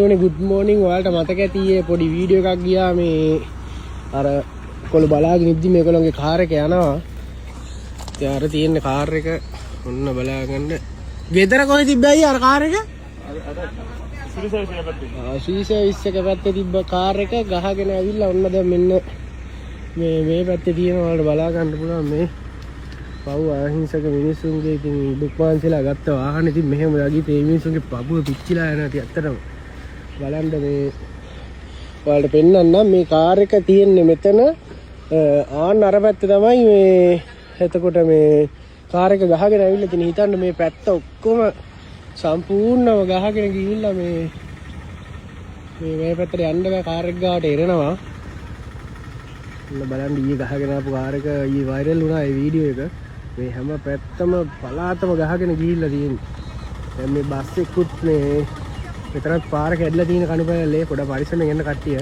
good morning ඔයාලට මතක ඇති පොඩි වීඩියෝ එකක් ගියා මේ අර කොළ බලාගෙන ඉද්දි මේගොල්ලන්ගේ කාර් එක යනවා. ඉතින් අර තියෙන කාර් එක ඔන්න බලාගන්න. ගෙදර කොහෙද තිබ්බයි අර කාර් එක? ශ්‍රී සර්විස් එක පැත්තේ තිබ්බ කාර් එක ගහගෙන ඇවිල්ලා ඔන්න දැන් මෙන්න මේ පැත්තේ තියෙන ඔයාලට බලා ගන්න පුළුවන් මේ පව් අහිංසක මිනිස්සුන්ගේ ඉතින් දුක් වහන්සේලා ගත්ත වාහන ඉතින් මෙහෙම යගී තේ මිනිස්සුන්ගේ පපුව පිච්චිලා යනවා. ඉතින් ඇත්තටම බලන්න මේ ඔයාලට පෙන්නන්නම් මේ කාර් එක තියෙන්නේ මෙතන ආන්න අර පැත්තේ තමයි මේ එතකොට මේ කාර් එක ගහගෙන ඇවිල්ලා ඉතින් හිතන්න මේ පැත්ත ඔක්කොම සම්පූර්ණව ගහගෙන ගිහිල්ලා මේ පැත්තට යන්න බෑ කාර් එක ගාවට එරෙනවා. ඔන්න බලන්න ඊයේ ගහගෙන ආපු කාර් එක ඊයේ වයිරල් වුණා ඒ වීඩියෝ එක. මේ හැම පැත්තම පලාතම ගහගෙන ගිහිල්ලා තියෙන්නේ. දැන් මේ බස් එකකුත් මේ මෙතනත් පාර කැඩලා තියෙන කණුපැලේ පොඩ පරිස්සමෙන් යන්න කට්ටිය.